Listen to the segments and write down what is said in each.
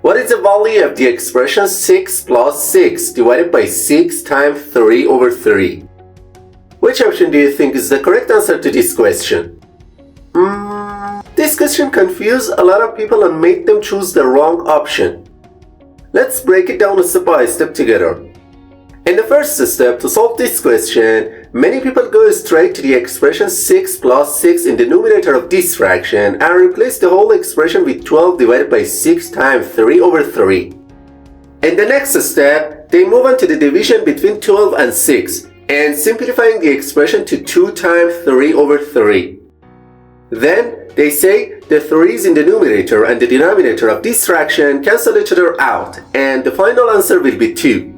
What is the value of the expression 6 plus 6 divided by 6 times 3 over 3? Which option do you think is the correct answer to this question? This question confused a lot of people and made them choose the wrong option. Let's break it down step by step together. In the first step, to solve this question, many people go straight to the expression 6 plus 6 in the numerator of this fraction and replace the whole expression with 12 divided by 6 times 3 over 3. In the next step, they move on to the division between 12 and 6 and simplifying the expression to 2 times 3 over 3. Then, they say the 3's in the numerator and the denominator of this fraction cancel each other out and the final answer will be 2.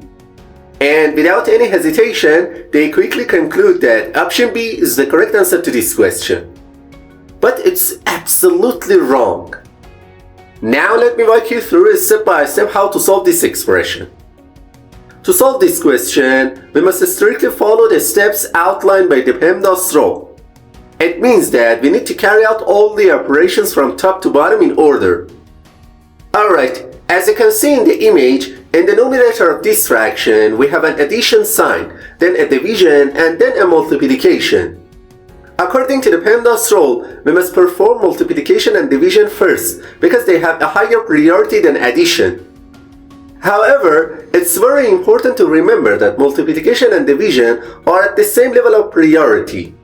And without any hesitation, they quickly conclude that option B is the correct answer to this question. But it's absolutely wrong. Now let me walk you through step by step how to solve this expression. To solve this question, we must strictly follow the steps outlined by the PEMDAS rule. It means that we need to carry out all the operations from top to bottom in order. Alright, as you can see in the image, in the numerator of this fraction, we have an addition sign, then a division, and then a multiplication. According to the PEMDAS rule, we must perform multiplication and division first because they have a higher priority than addition. However, it's very important to remember that multiplication and division are at the same level of priority.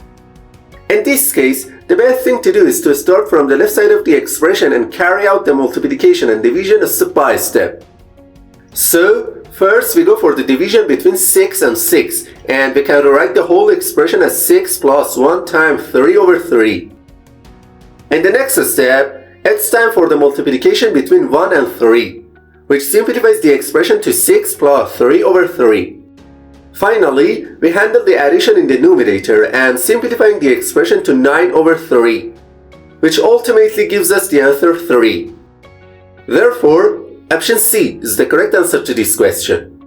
In this case, the best thing to do is to start from the left side of the expression and carry out the multiplication and division step by step. So, first we go for the division between 6 and 6, and we can write the whole expression as 6 plus 1 times 3 over 3. In the next step, it's time for the multiplication between 1 and 3, which simplifies the expression to 6 plus 3 over 3. Finally, we handle the addition in the numerator and simplifying the expression to 9 over 3, which ultimately gives us the answer 3. Therefore, option C is the correct answer to this question.